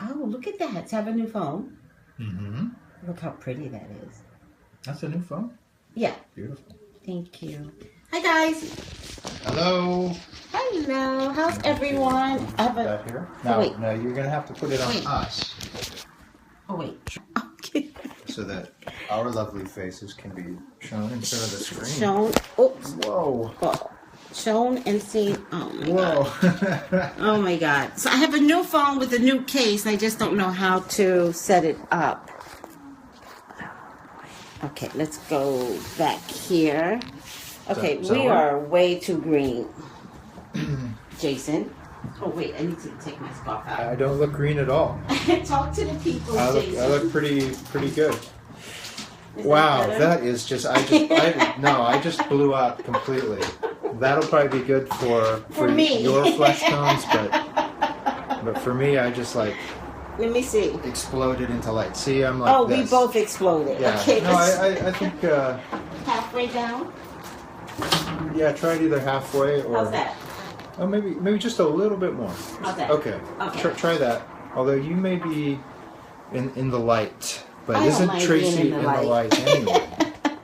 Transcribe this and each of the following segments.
Oh, look at that. So I have a new phone. Mm-hmm. Look how pretty that is. That's a new phone? Yeah. Beautiful. Thank you. Hi, guys. Hello. Hello. How's everyone? I have That here? No, wait. no, you're going to have to put it on Wait. us Oh, wait. Okay. so that our lovely faces can be shown instead of the screen. Shown. Oops. Whoa. Oh. Shown and seen. Oh, my Whoa. God. Oh, my God. So I have a new phone with a new case. I just don't know how to set it up. Okay, let's go back here. Okay, Does that we work? are way too green. Jason. Oh, wait, I need to take my scarf out. I don't look green at all. Talk to the people, I Jason. look pretty good. Is Wow, better? that is just I just blew out completely. That'll probably be good for me. your flesh tones, but for me, I just like Let me see. exploded into light. See, I'm like Oh, this. we both exploded. Yeah. Okay, No, let's I think halfway down. yeah. Try it either halfway or How's that? oh maybe just a little bit more. How's that? Okay. Okay. Try that. Although you may be in the light, but I don't isn't mind Tracy being in the light. anyway?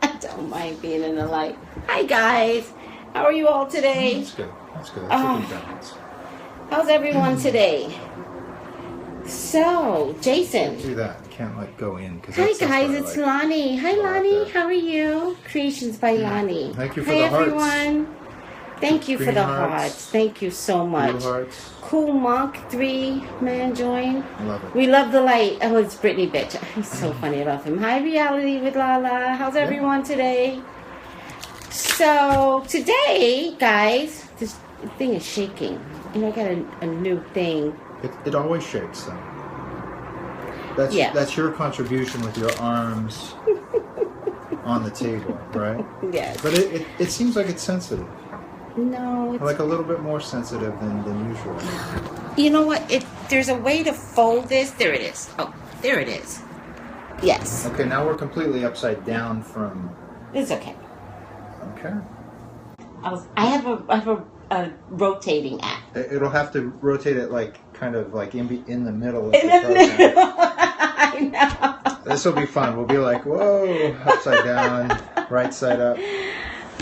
I don't mind being in the light. Hi, guys. How are you all today? That's good. That's good. Oh. That's a good balance. How's everyone today? So, Jason. Do that. Can't like go in because Hi guys, it's Lonnie. Hi Go out Lonnie, there. how are you? Creations by Lonnie. Thank you for Hi the hearts. everyone. Thank you for Green the hearts. hearts. Thank you so much. Blue hearts. Cool Monk 3-man join. Love it. We love the light. Oh, it's Brittany bitch. He's so funny. I love him. Hi Reality with Lala. How's everyone today? So today, guys, this thing is shaking. You know, I got a new thing. It always shakes though. Yeah. That's your contribution with your arms on the table, right? Yes. But it seems like it's sensitive. No, it's Like a little bit more sensitive than usual. You know what? There's a way to fold this. There it is. Oh, there it is. Yes. Okay, now we're completely upside down from. It's okay. Okay. I have a rotating app. It'll have to rotate it like kind of like in the middle of In the the program. middle. I know. This will be fun. We'll be like, whoa, upside down, right side up.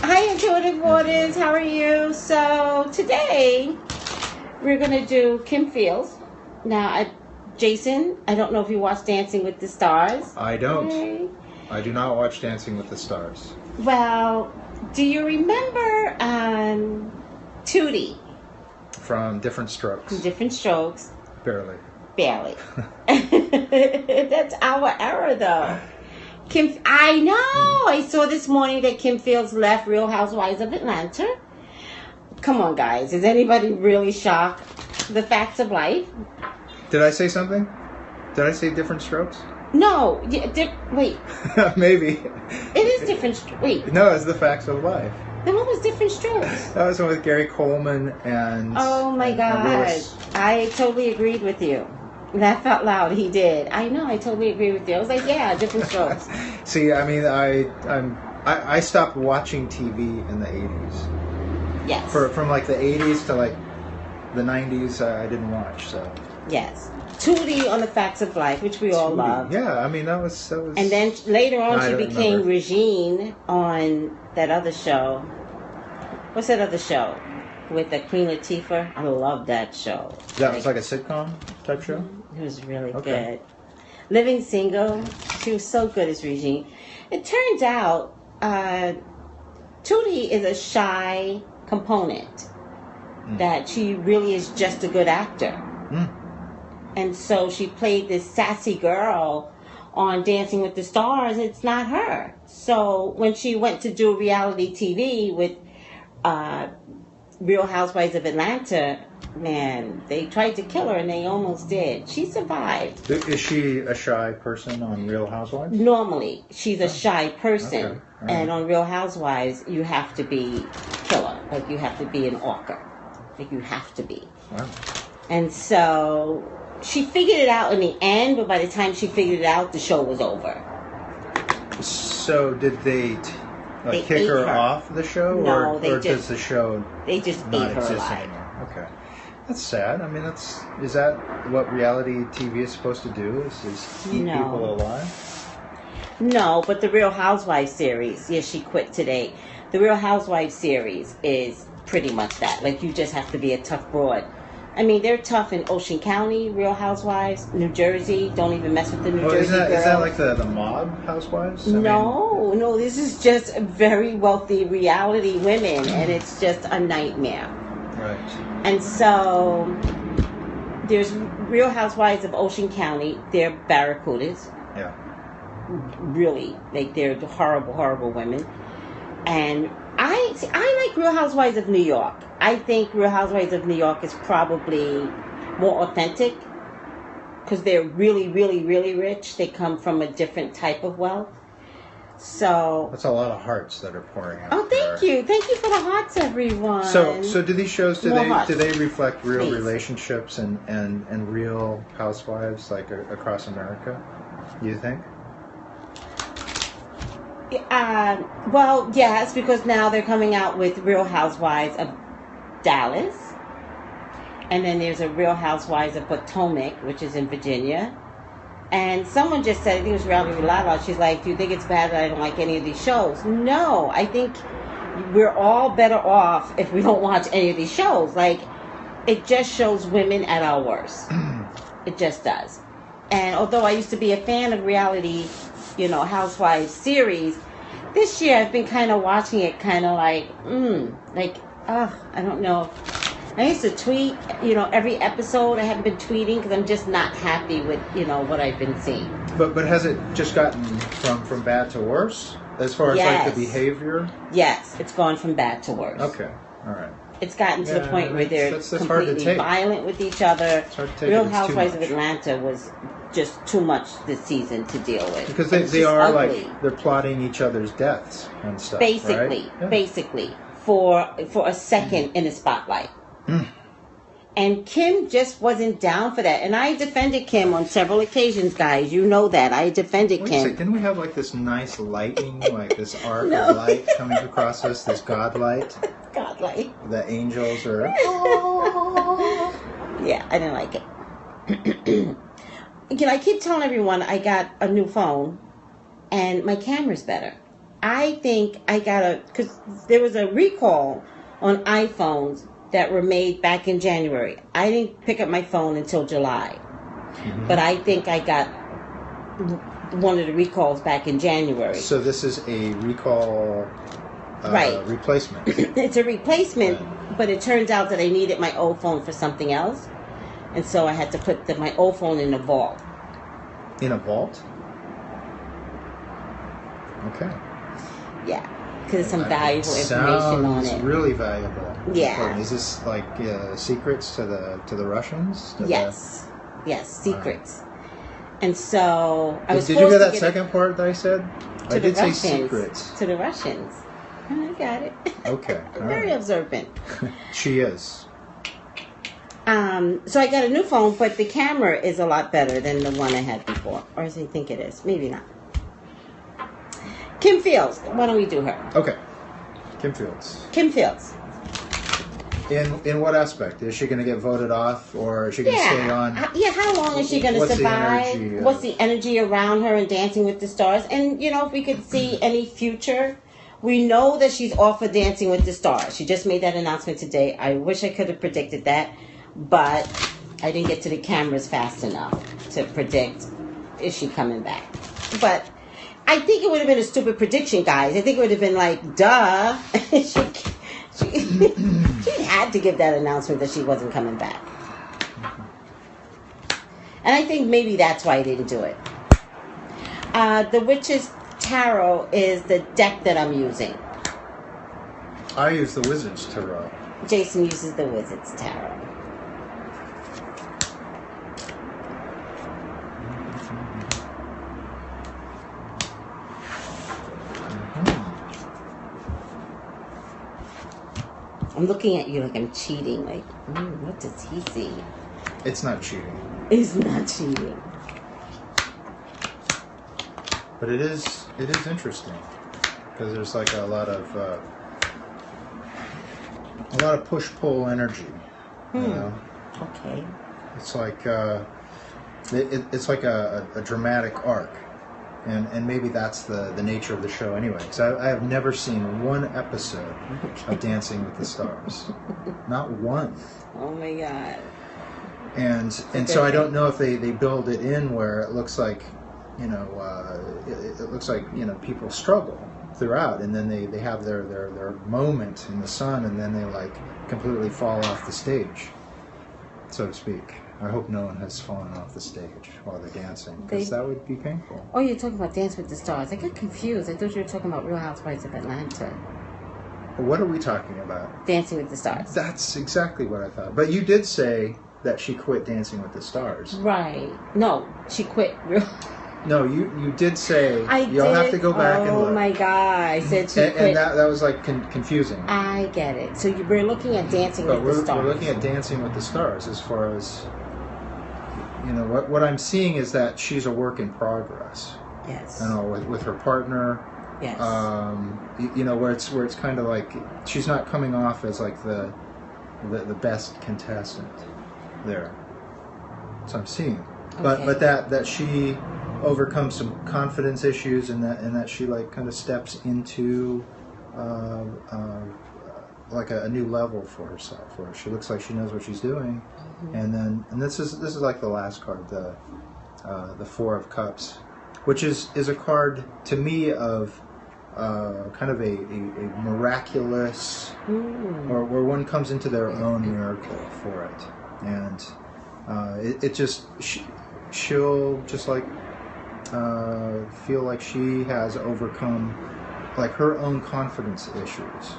Hi, Intuitive Waters. How are you? So today we're gonna do Kim Fields. Now, Jason, I don't know if you watch Dancing with the Stars. I don't. Okay. I do not watch Dancing with the Stars. Well, do you remember Tootie From Different Strokes. from Different Strokes? Barely. Barely. That's our era, though. I know. I saw this morning that Kim Fields left Real Housewives of Atlanta. Come on, guys. Is anybody really shocked? The facts of life? Did I say something? Did I say Different Strokes? No. Wait. Maybe. It is Different. Wait. No, it's The Facts of Life. Then what was Different Strokes? That was one with Gary Coleman and. Oh my and God. Willis. I totally agreed with you. Laugh out loud. He did. I know. I totally agree with you. I was like, yeah, Different Strokes. See, I mean, I stopped watching TV in the 80s. Yes. From like the 80s to like the 90s, I didn't watch. So. Yes. Tootie on The Facts of Life, which we all love. Yeah, I mean that was. And then later on, No, I she don't became remember. Regine on that other show. What's that other show with the Queen Latifah? I love that show. That was like a sitcom type show. It was really Okay. good. Living Single, she was so good as Regine. It turns out Tootie is a shy component. That she really is just a good actor. Mm. And so she played this sassy girl on Dancing with the Stars. It's not her. So when she went to do reality TV with Real Housewives of Atlanta, man, they tried to kill her and they almost did. She survived. Is she a shy person on Real Housewives? Normally, she's a shy person. Okay. Right. And on Real Housewives, you have to be killer. Like you have to be an orca. Like you have to be. Wow. And so she figured it out in the end, but by the time she figured it out, the show was over. So did they They kick ate her her. off the show, No, or they does just- the show They just not ate her exist alive. anymore? Okay. That's sad. I mean, is that what reality TV is supposed to do? Is keep No. people alive? No, but the Real Housewives series, yes, she quit today. The Real Housewives series is pretty much that. Like, you just have to be a tough broad. I mean, they're tough in Ocean County, Real Housewives, New Jersey. Don't even mess with the New Jersey girls. Is that like the mob housewives? No, this is just very wealthy reality women, and it's just a nightmare. Right. And so, there's Real Housewives of Ocean County. They're barracudas. Yeah. Really, like, they're horrible, horrible women. And I like Real Housewives of New York. I think Real Housewives of New York is probably more authentic because they're really, really, really rich. They come from a different type of wealth. So that's a lot of hearts that are pouring out. Oh, thank you for the hearts, everyone. So do these shows do More they reflect real Please. relationships and real housewives like across America? Do you think? Well, yes, because now they're coming out with Real Housewives of Dallas. And then there's a Real Housewives of Potomac, which is in Virginia. And someone just said, I think it was Reality Lala, she's like, do you think it's bad that I don't like any of these shows? No, I think we're all better off if we don't watch any of these shows. Like, it just shows women at our worst. It just does. And although I used to be a fan of reality, Housewives series, this year I've been kind of watching it kind of like, I don't know. I used to tweet, every episode. I haven't been tweeting because I'm just not happy with, what I've been seeing. But has it just gotten from bad to worse as far as like the behavior? Yes, it's gone from bad to worse. Okay, all right. It's gotten to the point where they're that's completely violent with each other. It's hard to take. Real Housewives of Atlanta was just too much this season to deal with. Because they are ugly. Like they're plotting each other's deaths and stuff. Basically, right? basically for a second in the spotlight. And Kim just wasn't down for that. And I defended Kim on several occasions, guys. You know that. I defended Kim. Wait, didn't we have like this nice lightning, like this arc of light coming across us, this God light? God light. The angels are... Yeah, I didn't like it. I keep telling everyone I got a new phone and my camera's better. I think I got because there was a recall on iPhones that were made back in January. I didn't pick up my phone until July. Mm-hmm. But I think I got one of the recalls back in January. So this is a recall replacement. It's a replacement, right. But it turns out that I needed my old phone for something else. And so I had to put my old phone in a vault. In a vault? Okay. Yeah. Because there's some valuable information on it. Sounds really valuable. Yeah. Is this like secrets to the Russians? Yes. Yes, secrets. And so I was. Did you hear that second part that I said? I did say secrets. To the Russians. I got it. Okay. Very observant. She is. So I got a new phone, but the camera is a lot better than the one I had before. Or as I think it is. Maybe not. Kim Fields. Why don't we do her? Okay. Kim Fields. Kim Fields. In what aspect? Is she going to get voted off, or is she going to stay on? How long is she going to survive? What's the energy around her and Dancing with the Stars? And, if we could see any future, we know that she's off of Dancing with the Stars. She just made that announcement today. I wish I could have predicted that, but I didn't get to the cameras fast enough to predict, is she coming back? But I think it would have been a stupid prediction, guys. I think it would have been like, duh. She had to give that announcement that she wasn't coming back. And I think maybe that's why I didn't do it. The Witch's Tarot is the deck that I'm using. I use the Wizard's Tarot. Jason uses the Wizard's Tarot. I'm looking at you like I'm cheating. Like, what does he see? It's not cheating. It's not cheating. But it is interesting because there's like a lot of push-pull energy. You know, Okay. It's like it's like a dramatic arc, and maybe that's the nature of the show anyway. Because I have never seen one episode of Dancing with the Stars, not one. Oh my God. And so I don't know if they build it in where it looks like, it looks like people struggle throughout, and then they have their moment in the sun, and then they like completely fall off the stage, so to speak. I hope no one has fallen off the stage while they're dancing, because that would be painful. Oh, you're talking about Dance with the Stars. I got confused. I thought you were talking about Real Housewives of Atlanta. What are we talking about? Dancing with the Stars. That's exactly what I thought. But you did say that she quit Dancing with the Stars. Right. No, she quit Real. No, you did say you'll have to go back and look. Oh my God! I said she quit. And that was like confusing. I get it. So we're looking at Dancing with the Stars. We're looking at Dancing with the Stars as far as what I'm seeing is that she's a work in progress. Yes. With her partner. Yes. Where it's kind of like she's not coming off as like the best contestant there. So I'm seeing, but that she overcomes some confidence issues, and that she like kind of steps into like a new level for herself, where she looks like she knows what she's doing, and this is like the last card, the Four of Cups, which is a card to me of kind of a miraculous, or where one comes into their own miracle for it, and she'll just like feel like she has overcome like her own confidence issues.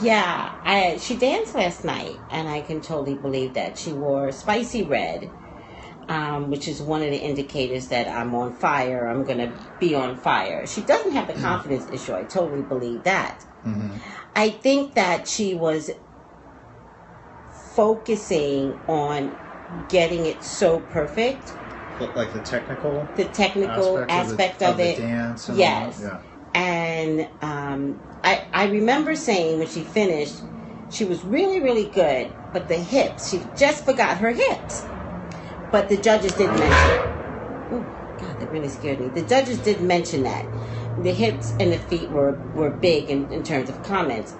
Yeah, she danced last night, and I can totally believe that. She wore spicy red, which is one of the indicators that I'm on fire. I'm going to be on fire. She doesn't have the confidence issue. I totally believe that. Mm-hmm. I think that she was focusing on getting it so perfect. Like the technical aspect of it. The dance. And yes. Yeah. And I remember saying when she finished, she was really, really good, but the hips, she just forgot her hips. But the judges did mention, oh God, that really scared me. The judges did mention that. The hips and the feet were big in terms of comments.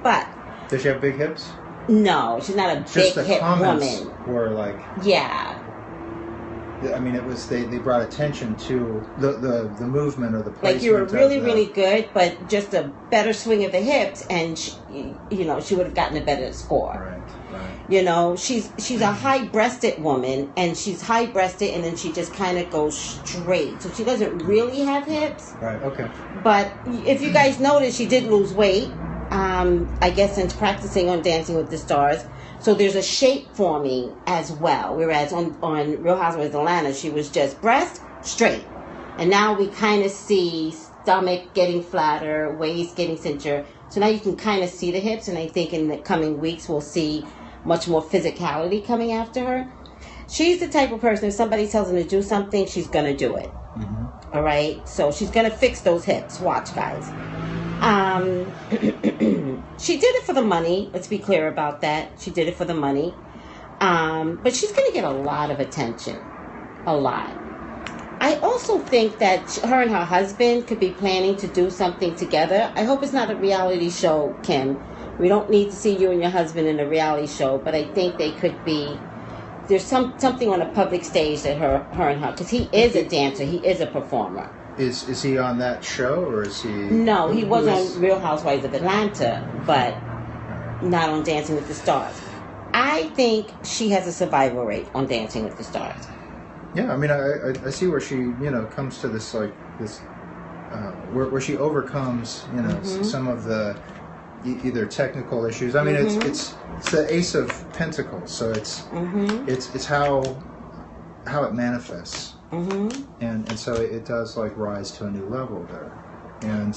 But does she have big hips? No, she's not a big hip woman. Were like, yeah. I mean, it was they brought attention to the movement or the placement. Like you were really, really good, but just a better swing of the hips, and she would have gotten a better score. Right. She's a high-breasted woman, and she's high-breasted, and then she just kind of goes straight. So she doesn't really have hips. Right. Okay. But if you guys notice, she did lose weight. I guess since practicing on Dancing with the Stars. So there's a shape forming as well. Whereas on Real Housewives of Atlanta, she was just breast straight. And now we kind of see stomach getting flatter, waist getting cincher. So now you can kind of see the hips. And I think in the coming weeks, we'll see much more physicality coming after her. She's the type of person, if somebody tells her to do something, she's going to do it. Mm-hmm. All right? So she's going to fix those hips. Watch, guys. She did it for the money. Let's be clear about that. She did it for the money. But she's going to get a lot of attention. A lot. I also think that her and her husband could be planning to do something together. I hope it's not a reality show, Kim. We don't need to see you and your husband in a reality show, but I think they could be. There's something on a public stage that her and her, because he is a dancer, he is a performer. Is he on that show, or is he? No, he was on Real Housewives of Atlanta, but not on Dancing with the Stars. I think she has a survival rate on Dancing with the Stars. Yeah, I mean, I see where she comes to this where she overcomes some of the either technical issues. I mean, it's the Ace of Pentacles, so it's how it manifests. Mm-hmm. And so it does like rise to a new level there, and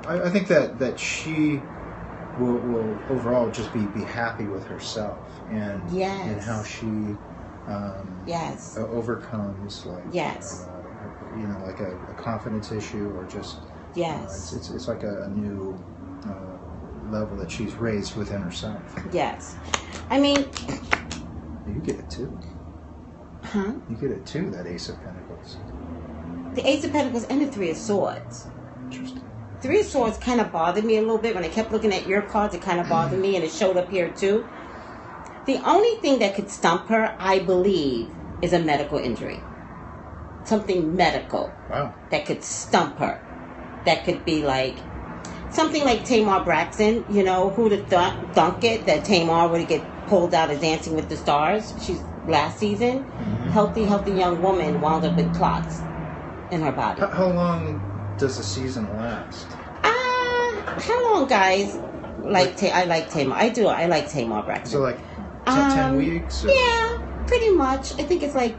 I think that she will overall just be happy with herself and how she overcomes like like a confidence issue, or just it's like a new level that she's raised within herself. Yes. I mean, You get it too. huh? You get it too, that Ace of Pentacles. The Ace of Pentacles and the Three of Swords. Interesting. Three of Swords kind of bothered me a little bit. When I kept looking at your cards, it kind of bothered me, and it showed up here too. The only thing that could stump her, I believe, is a medical injury. Something medical. Wow. That could stump her. That could be like something like Tamar Braxton. You know, who'd have thunk it that Tamar would get pulled out of Dancing with the Stars? She's last season. Healthy young woman wound up with clots in her body. How long does a season last? How long, guys? I like Tamar. I do. I like Tamar Braxton. So, like, is that 10 weeks? Or? Yeah, pretty much. I think it's like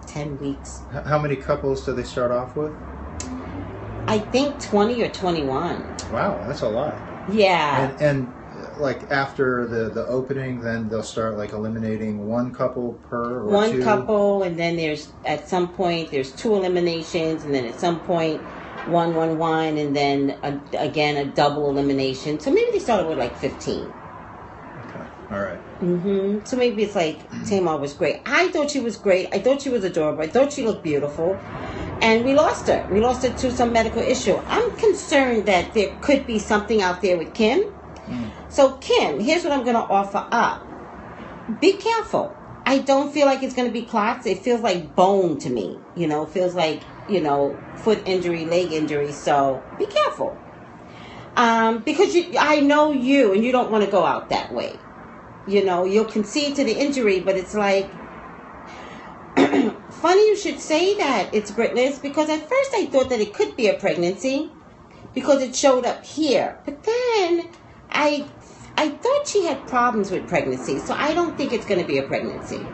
10 weeks. How many couples do they start off with? I think 20 or 21. Wow, that's a lot. Yeah. And like after the opening, then they'll start like eliminating one couple per or one two? couple, and then at some point there's 2 eliminations, and then at some point 1, 1, 1, and then again a double elimination. So maybe they started with like 15. Okay, all right. So maybe it's like Tamar was great. I thought she was great. I thought she was adorable. I thought she looked beautiful. And we lost her. We lost her to some medical issue. I'm concerned that there could be something out there with Kim. So Kim, here's what I'm going to offer up. Be careful. I don't feel like it's going to be clots. It feels like bone to me. You know, it feels like, you know, foot injury, leg injury. So be careful. Because I know you, and you don't want to go out that way. You know, you'll concede to the injury, but it's like, funny you should say that it's greatness, because at first I thought that it could be a pregnancy because it showed up here. But then I thought she had problems with pregnancy, so I don't think it's going to be a pregnancy.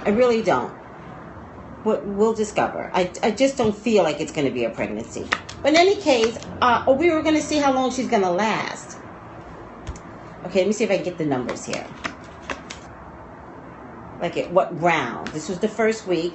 I really don't. We'll discover. I just don't feel like it's going to be a pregnancy. But in any case, we were going to see how long she's going to last. Okay, let me see if I can get the numbers here. Like at what round? This was the first week.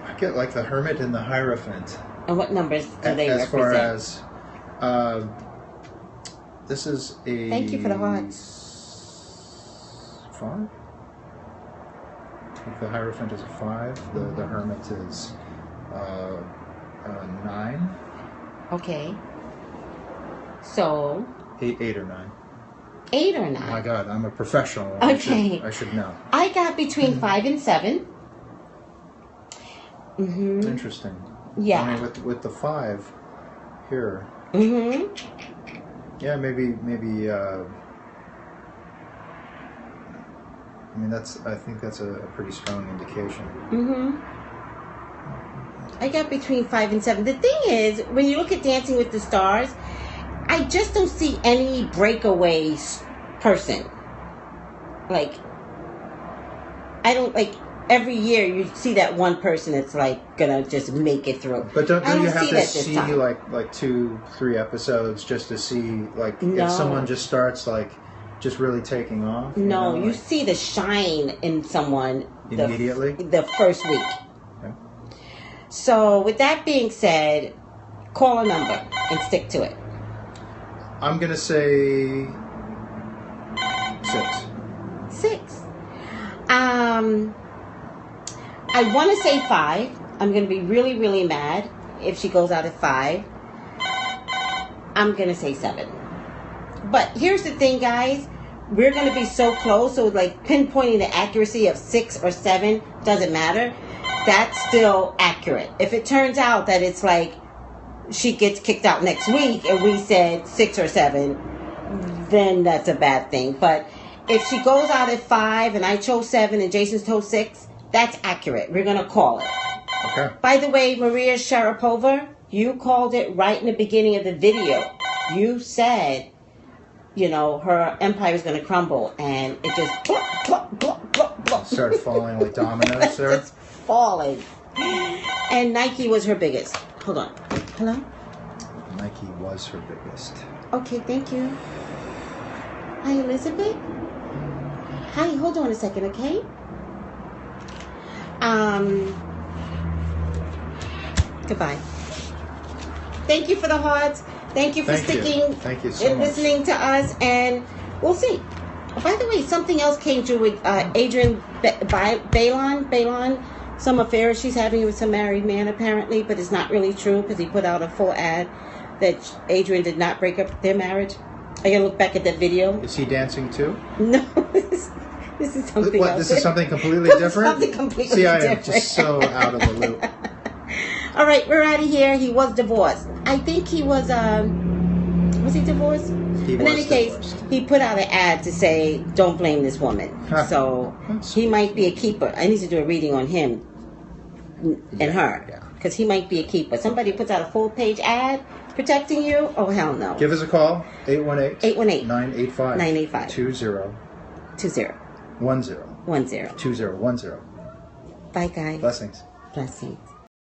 I get like the Hermit and the Hierophant. And what numbers do they as represent? Far as this is a. Thank you for the hearts. 5. I think the Hierophant is a 5. The Hermit is 9. Okay. So. 8 or 9. 8 or 9. Oh my God, I'm a professional. Okay. I should know. I got between 5 and 7. Interesting. Yeah. I mean, with the 5 here. Yeah, maybe. I mean, I think that's a pretty strong indication. I got between 5 and 7. The thing is, when you look at Dancing with the Stars, I just don't see any breakaway person. Like, I don't like. Every year you see that one person that's like gonna just make it through. But don't you have to see time. like 2-3 episodes just to see like No. if someone just starts like just really taking off? No, you like, see the shine in someone immediately the first week. Okay. So with that being said, call a number and stick to it. I'm gonna say 6. 6. I want to say 5. I'm going to be really, really mad if she goes out at 5. I'm going to say 7. But here's the thing, guys. We're going to be so close. So, like, pinpointing the accuracy of 6 or 7 doesn't matter. That's still accurate. If it turns out that it's like she gets kicked out next week and we said 6 or 7, then that's a bad thing. But if she goes out at 5 and I chose 7 and Jason's chose 6, that's accurate. We're going to call it. Okay. By the way, Maria Sharapova, you called it right in the beginning of the video. You said, you know, her empire is going to crumble, and it just Started falling like dominoes there. Just falling. And Nike was her biggest. Hold on. Hello? Nike was her biggest. Okay, thank you. Hi, Elizabeth. Hi, hold on a second, okay? Goodbye. Thank you for the hearts. Thank you for sticking Thank you so and much. listening to us, and we'll see. By the way, something else came through with Adrian Balon. Some affair she's having with some married man, apparently, but it's not really true because he put out a full ad that Adrian did not break up their marriage. I gotta look back at that video. Is he dancing too? No, this is something else. This is something completely different? Something completely See, I different. am just so out of the loop. All right, we're out of here. He was divorced. I think he was he divorced? He In was any case, divorced. he put out an ad to say, don't blame this woman. Huh. So he might be a keeper. I need to do a reading on him and her. Yeah. Because he might be a keeper. Somebody puts out a full-page ad protecting you? Oh, hell no. Give us a call, 818-985. 985. 2010. 2010. 2010. Bye, guys. Blessings. Blessings.